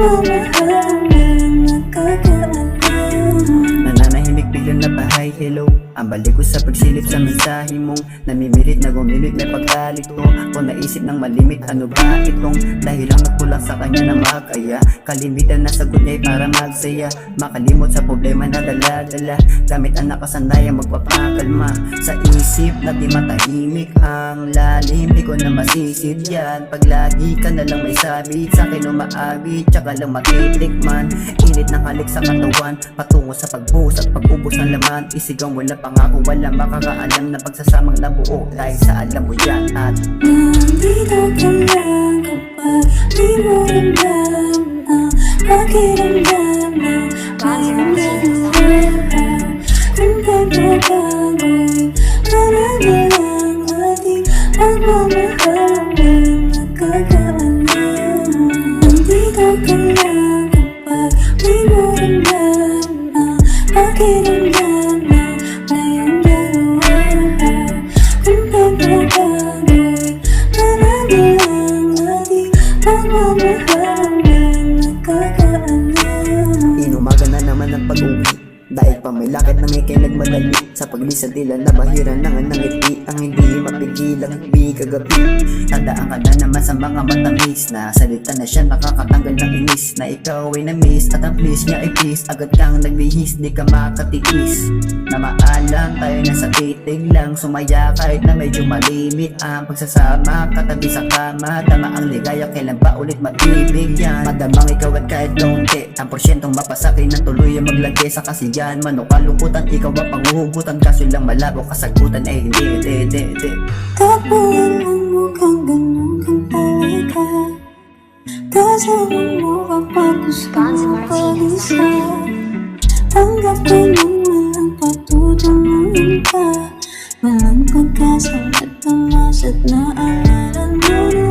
pagmamahal na nakakaalam. Nananahimik biglang napahay hello. Ang balik ko sa pagsilip sa mensahe mong namimilit na gumimik may pagkalito. Kung naisip ng malimit ano ba itong dahilang nagkulang sa kanya na makaya. Kalimitan na sagot niya'y para magsaya, makalimot sa problema na dala-dala. Gamit ang nakasanayang magpapakalma sa isip na di matahimik ang lalim. Di ko na masisip yan pag lagi ka na lang may sabit sa akin umaabit, tsaka lang matitikman. Init ng halik sa katawan patungo sa pagbuhos at pag-ubos ng laman. Isigaw mo lang pangako, wala makakaalam na pagsasamang nabuo dahil sa alam mo yan. At nandito ka lang kapag di mo ramdam ang pakiramdam na kayang dalawa. Kung pagbabago'y para na lang ating pagmamahal na nakakaalam. Nandito ka lang kapag di mo ramdam ang pakiramdam na kayang dalawa. Kung pagbabago'y para na lang ating pagmamahal na nakakaalam. inumaga na naman ang pag-uwi dahil pa may lakad ng ikay nagmadali. Sa paglisad nila na bahira na nga ngiti ang hindi mapigilang hindi kagabi. Tandaan ka na naman sa mga matamis na salita na siya nakakatanggal ng inis. Na ikaw ay na-miss at ang please niya ay please. Agad kang nagbihis, di ka makatiis. Na maalam tayo na sa titig lang sumaya kahit na medyo malimit ang pagsasama. Katabi sa kama, tama ang ligaya, kailan ba ulit maibigyan? Madamang ikaw at kahit kaunti ang porsyentong mapasakin ng tuloy ang maglagay sa kasiyahan. Mano kalungkutan, ikaw ang panguhugutan, kaso lang malabo kasagutan ay hindi. Tapuan ang mukhang ganun kang talaga. Kasama mo kapag gusto mo pag-isa. Tanggap ko nang walang patutunguin pa. Walang pagkasal at tamas at naalala mo na